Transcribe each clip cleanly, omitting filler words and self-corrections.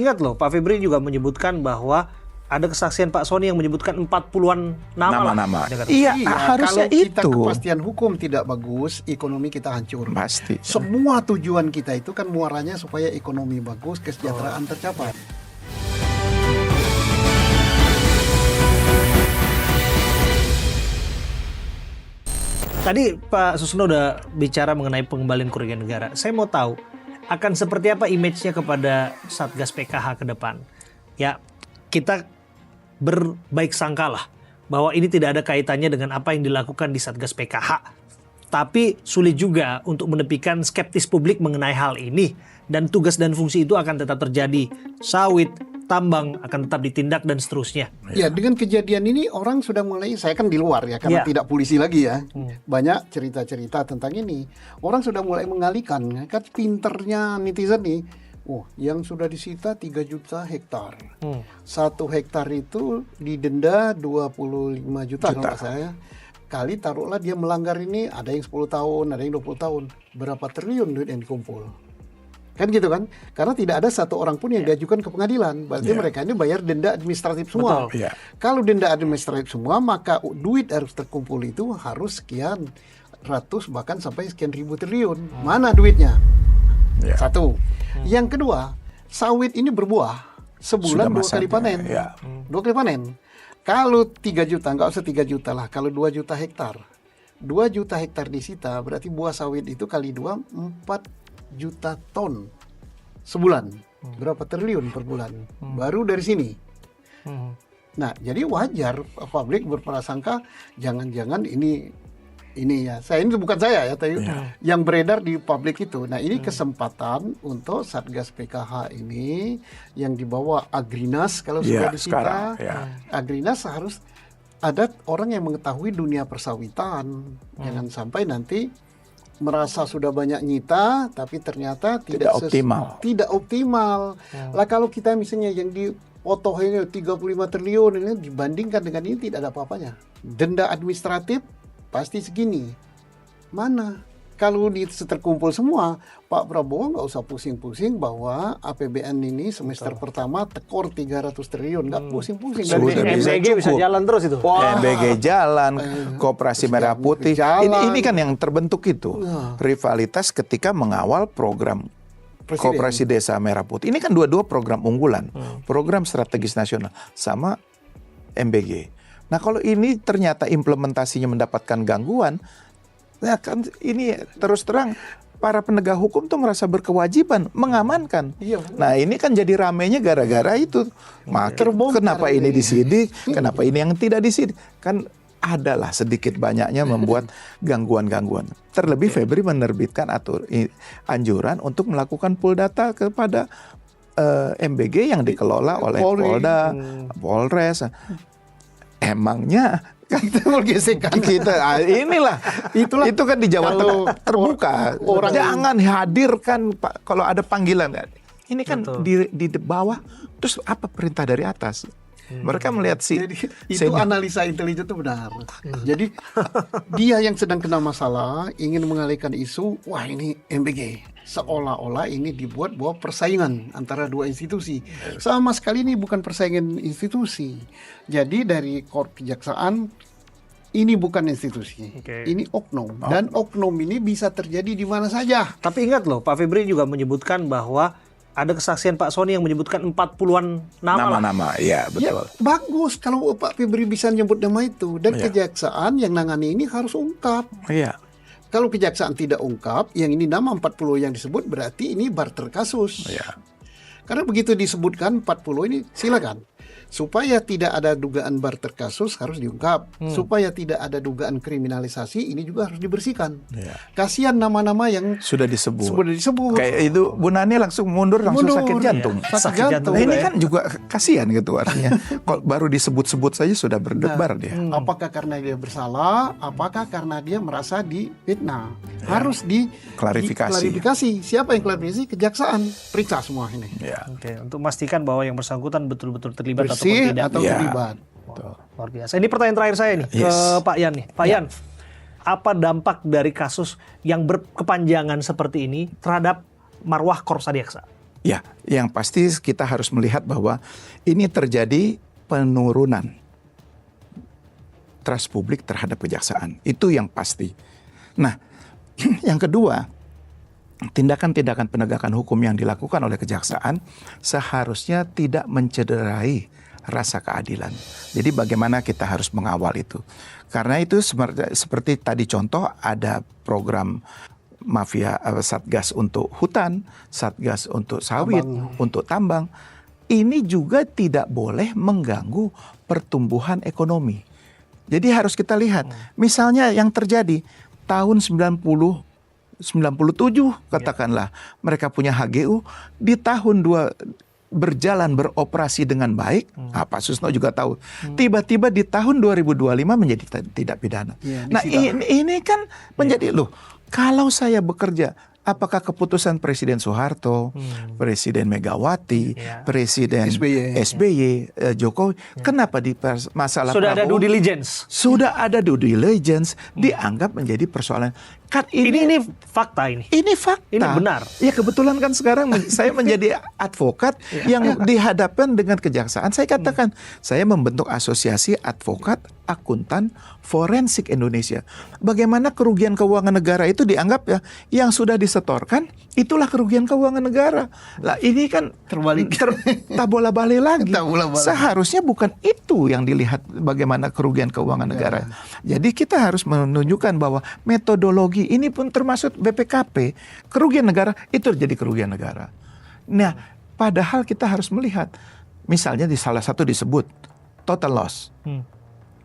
Ingat loh, Pak Febri juga menyebutkan bahwa ada kesaksian Pak Sony yang menyebutkan 40-an nama. Iya, harusnya kalau kita itu. kepastian hukum tidak bagus, ekonomi kita hancur. Pasti. Semua tujuan kita itu kan muaranya supaya ekonomi bagus, kesejahteraan tercapai. Tadi Pak Susno udah bicara mengenai pengembalian kerugian negara. Saya mau tahu, akan seperti apa image-nya kepada Satgas PKH ke depan? Ya, kita berbaik sangka lah bahwa ini tidak ada kaitannya dengan apa yang dilakukan di Satgas PKH. Tapi sulit juga untuk menepikan skeptis publik mengenai hal ini. Dan tugas dan fungsi itu akan tetap terjadi. Sawit, tambang akan tetap ditindak dan seterusnya. Ya, dengan kejadian ini orang sudah mulai, saya kan di luar ya, karena tidak polisi lagi ya. Banyak cerita-cerita tentang ini. Orang sudah mulai mengalihkan, kan pinternya netizen nih. Oh, yang sudah disita 3 juta hektar. 1 hektar itu didenda 25 juta. Kalau saya. Kali taruhlah dia melanggar ini, ada yang 10 tahun, ada yang 20 tahun. Berapa triliun duit yang dikumpul? Kan gitu kan? Karena tidak ada satu orang pun yang diajukan ke pengadilan. Berarti mereka ini bayar denda administratif semua. Kalau denda administratif semua, maka duit harus terkumpul itu harus sekian ratus bahkan sampai sekian ribu triliun. Mana duitnya? Satu. Yang kedua, sawit ini berbuah. Sebulan 2 kali panen. 2 kali panen. Kalau 3 juta, nggak usah 3 juta lah. Kalau 2 juta hektar. 2 juta hektar disita, berarti buah sawit itu kali 2, 4 juta ton sebulan. Berapa triliun per bulan? Baru dari sini. Nah, jadi wajar publik berprasangka jangan-jangan ini ya. Ini bukan saya ya, tapi yang beredar di publik itu. Nah, ini kesempatan untuk Satgas PKH ini yang dibawa Agrinas kalau sudah disita. Agrinas harus ada orang yang mengetahui dunia persawitan. Jangan sampai nanti merasa sudah banyak nyita tapi ternyata tidak optimal. Lah kalau kita misalnya yang dipotohnya 35 triliun ini dibandingkan dengan ini tidak ada apa-apanya. Denda administratif pasti segini. Mana? Kalau terkumpul semua, Pak Prabowo nggak usah pusing-pusing bahwa APBN ini semester pertama tekor 300 triliun. Nggak pusing-pusing. Dan MBG bisa jalan terus itu. MBG jalan, Koperasi Merah Putih. Ini kan yang terbentuk itu. Rivalitas ketika mengawal program Koperasi Desa Merah Putih. Ini kan dua-dua program unggulan. Program strategis nasional. Sama MBG. Nah, kalau ini ternyata implementasinya mendapatkan gangguan, ya kan ini terus terang para penegak hukum tuh merasa berkewajiban mengamankan. Nah, ini kan jadi ramenya gara-gara itu. Kenapa ini disidik, kenapa ini yang tidak disidik? Kan adalah sedikit banyaknya membuat gangguan-gangguan. Terlebih Febri menerbitkan anjuran untuk melakukan pool data kepada MBG yang dikelola oleh Polda, Polres. Emangnya kan kita inilah itu kan di Jawa Tengah terbuka. Jangan hadirkan Pak kalau ada panggilan. Ini kan di bawah, terus apa perintah dari atas? Mereka melihat itu analisa intelijen itu benar. Jadi dia yang sedang kena masalah ingin mengalihkan isu, wah ini MBG. Seolah-olah ini dibuat bahwa persaingan antara dua institusi. Sama sekali ini bukan persaingan institusi. Jadi dari kejaksaan ini bukan institusi, ini oknum. Dan oknum ini bisa terjadi di mana saja. Tapi ingat loh, Pak Febri juga menyebutkan bahwa ada kesaksian Pak Sony yang menyebutkan 40-an nama. Ya, betul. Ya, bagus kalau Pak Febri bisa nyebut nama itu. Dan kejaksaan yang nangani ini harus ungkap. Kalau kejaksaan tidak ungkap, yang ini nama 40 yang disebut berarti ini barter kasus. Karena begitu disebutkan 40 ini silakan. Supaya tidak ada dugaan barter kasus harus diungkap. Supaya tidak ada dugaan kriminalisasi ini juga harus dibersihkan. Kasihan nama-nama yang sudah disebut. Kayak itu Bu Nani langsung mundur sakit jantung. Sakit jantung. Nah, ini kan juga kasihan gitu artinya. Kalau baru disebut-sebut saja sudah berdebar dia. Apakah karena dia bersalah? Apakah karena dia merasa difitnah? Harus diklarifikasi. Siapa yang klarifikasi? Kejaksaan. Periksa semua ini. Untuk memastikan bahwa yang bersangkutan betul-betul terlibat atau terlibat. Luar biasa. Ini pertanyaan terakhir saya nih ke Pak Yan nih. Pak Yan, apa dampak dari kasus yang berkepanjangan seperti ini terhadap marwah Korps Adiaksa? Ya, yang pasti kita harus melihat bahwa ini terjadi penurunan trust publik terhadap kejaksaan. Itu yang pasti. Nah, yang kedua, tindakan-tindakan penegakan hukum yang dilakukan oleh kejaksaan seharusnya tidak mencederai rasa keadilan. Jadi bagaimana kita harus mengawal itu. Karena itu seperti tadi contoh ada program mafia Satgas untuk hutan, Satgas untuk sawit, untuk tambang. Ini juga tidak boleh mengganggu pertumbuhan ekonomi. Jadi harus kita lihat, misalnya yang terjadi tahun 97 katakanlah mereka punya HGU, di tahun berjalan beroperasi dengan baik, Pak Susno juga tahu. Tiba-tiba di tahun 2025 menjadi tidak pidana. Ya, nah ini kan menjadi kalau saya bekerja, apakah keputusan Presiden Soeharto, Presiden Megawati, Presiden SBY, Jokowi, kenapa di masalah sudah ada due diligence? Sudah ada due diligence, dianggap menjadi persoalan. Kan ini fakta ini. Ini fakta. Ini benar. Ya kebetulan kan sekarang saya menjadi advokat yang dihadapkan dengan kejaksaan. Saya katakan, saya membentuk asosiasi advokat akuntan forensik Indonesia. Bagaimana kerugian keuangan negara itu dianggap ya yang sudah disetorkan itulah kerugian keuangan negara. Lah ini kan terbalik, tak bola-balik lagi. Seharusnya bukan itu yang dilihat bagaimana kerugian keuangan negara. Jadi kita harus menunjukkan bahwa metodologi ini pun termasuk BPKP, kerugian negara itu jadi kerugian negara. Nah, padahal kita harus melihat, misalnya di salah satu disebut total loss.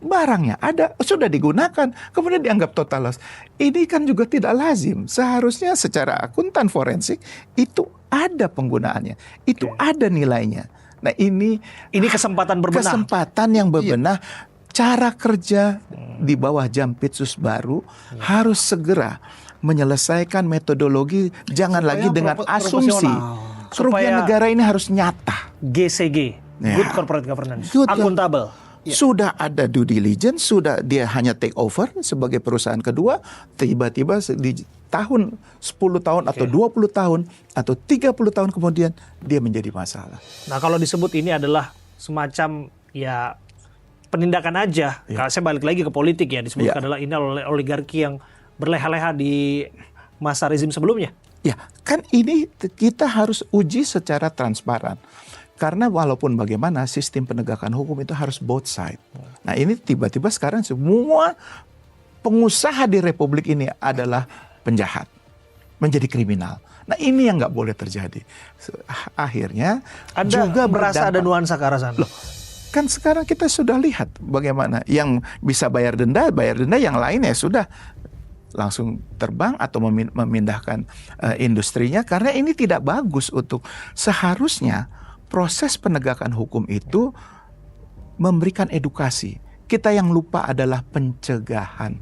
Barangnya ada, sudah digunakan, kemudian dianggap total loss. Ini kan juga tidak lazim. Seharusnya secara akuntan forensik itu ada penggunaannya, itu ada nilainya. Nah ini kesempatan berbenah. Kesempatan yang berbenah. Cara kerja di bawah Jampitsus baru harus segera menyelesaikan metodologi, jangan lagi dengan asumsi. Kerugian negara ini harus nyata. GCG, Good Corporate Governance, akuntabel. Sudah ada due diligence, sudah dia hanya take over sebagai perusahaan kedua, tiba-tiba di tahun 10 tahun atau 20 tahun atau 30 tahun kemudian dia menjadi masalah. Nah kalau disebut ini adalah semacam penindakan aja. Kalau saya balik lagi ke politik ya, disebut adalah ini oleh oligarki yang berleha-leha di masa rezim sebelumnya. Ya, kan ini kita harus uji secara transparan. Karena walaupun bagaimana sistem penegakan hukum itu harus both side. Nah ini tiba-tiba sekarang semua pengusaha di Republik ini adalah penjahat, menjadi kriminal. Nah ini yang nggak boleh terjadi. Akhirnya juga merasa ada nuansa ke arah sana. Loh, kan sekarang kita sudah lihat bagaimana yang bisa bayar denda, yang lainnya sudah langsung terbang atau memindahkan industrinya. Karena ini tidak bagus untuk seharusnya proses penegakan hukum itu memberikan edukasi. Kita yang lupa adalah pencegahan.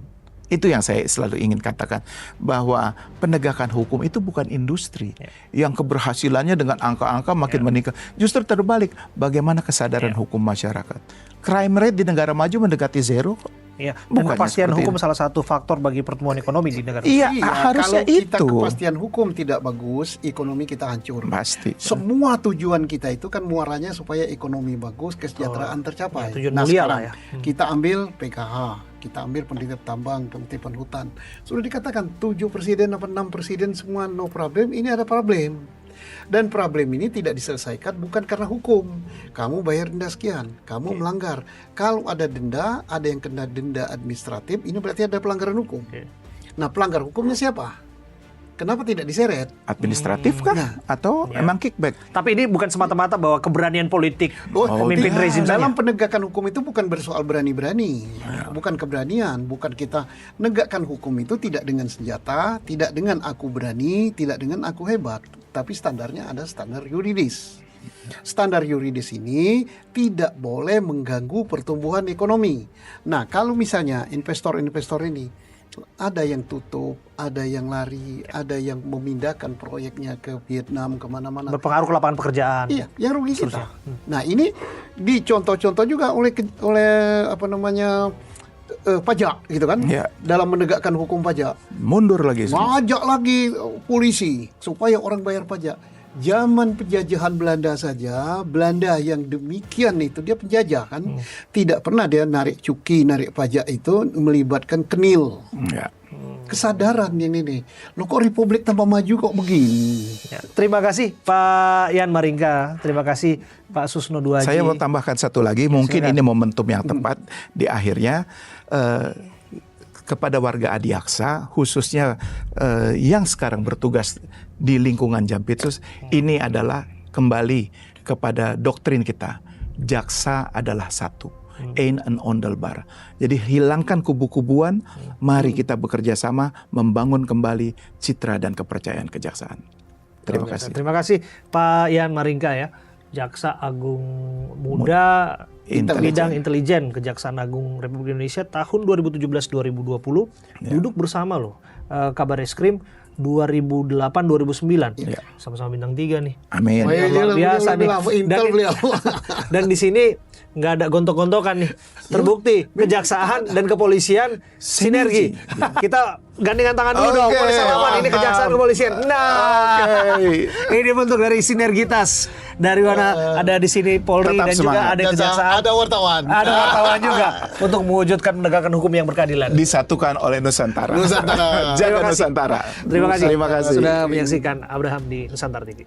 Itu yang saya selalu ingin katakan, bahwa penegakan hukum itu bukan industri yang keberhasilannya dengan angka-angka makin meningkat. Justru terbalik, bagaimana kesadaran hukum masyarakat. Crime rate di negara maju mendekati zero. Iya, dan kepastian hukum salah satu faktor bagi pertumbuhan ekonomi di negara. Iya, harusnya kalau kita itu. Kepastian hukum tidak bagus, ekonomi kita hancur. Pasti. Semua tujuan kita itu kan muaranya supaya ekonomi bagus, kesejahteraan tercapai. Tujuan mulia lah ya. Kita ambil PKH, kita ambil penelitian tambang, penelitian hutan. Sudah dikatakan 7 presiden atau 6 presiden semua no problem, ini ada problem. Dan problem ini tidak diselesaikan bukan karena hukum. Kamu bayar denda sekian, kamu melanggar. Kalau ada denda, ada yang kena denda administratif, ini berarti ada pelanggaran hukum. Nah, pelanggar hukumnya siapa? Kenapa tidak diseret? Administratif kah? Atau memang kickback? Tapi ini bukan semata-mata bahwa keberanian politik pemimpin rezim saja. Dalam penegakan hukum itu bukan bersoal berani-berani. Bukan keberanian. Bukan kita negakkan hukum itu tidak dengan senjata, tidak dengan aku berani, tidak dengan aku hebat. Tapi standarnya ada standar yuridis. Standar yuridis ini tidak boleh mengganggu pertumbuhan ekonomi. Nah, kalau misalnya investor-investor ini ada yang tutup, ada yang lari, ada yang memindahkan proyeknya ke Vietnam, kemana-mana. Berpengaruh ke lapangan pekerjaan. Iya, yang rugi kita. Nah ini dicontoh-contoh juga oleh pajak, gitu kan? Ya. Dalam menegakkan hukum pajak. Mundur lagi. Ngajak lagi polisi supaya orang bayar pajak. Zaman penjajahan Belanda saja, Belanda yang demikian itu dia penjajah kan, tidak pernah dia narik cuki, narik pajak itu melibatkan kenil. Ya. Kesadaran ini nih, lo kok Republik tanpa maju kok begini? Ya, terima kasih Pak Yan Maringka, terima kasih Pak Susno Duaji. Saya mau tambahkan satu lagi, mungkin silakan. ini momentum yang tepat di akhirnya kepada warga Adiaksa, khususnya yang sekarang bertugas di lingkungan Jampitsus, ini adalah kembali kepada doktrin kita, jaksa adalah satu. Ein en Ondelbar. Jadi hilangkan kubu-kubuan, mari kita bekerja sama membangun kembali citra dan kepercayaan kejaksaan. Terima kasih. Terima kasih Pak Yan Maringka ya, Jaksa Agung Muda bidang intelijen Kejaksaan Agung Republik Indonesia tahun 2017-2020, duduk bersama loh Kabar Eskrim 2008-2009. Ya. Sama-sama bintang 3 nih. Amin. Oh, iya, Luar biasa nih. Dan di sini nggak ada gontok-gontokan nih. Terbukti kejaksaan dan kepolisian sinergi. Kita gandengan tangan dulu dong. Boleh salaman, ini kejaksaan kepolisian. Nah, ini bentuk dari sinergitas. Dari mana ada di sini Polri Tetap dan juga semangat. ada kejaksaan. Ada wartawan. Ada wartawan juga untuk mewujudkan penegakan hukum yang berkeadilan. Disatukan oleh Nusantara. Nusantara. Jaga Nusantara. Terima kasih. Terima kasih. Sudah menyaksikan Abraham di Nusantara TV.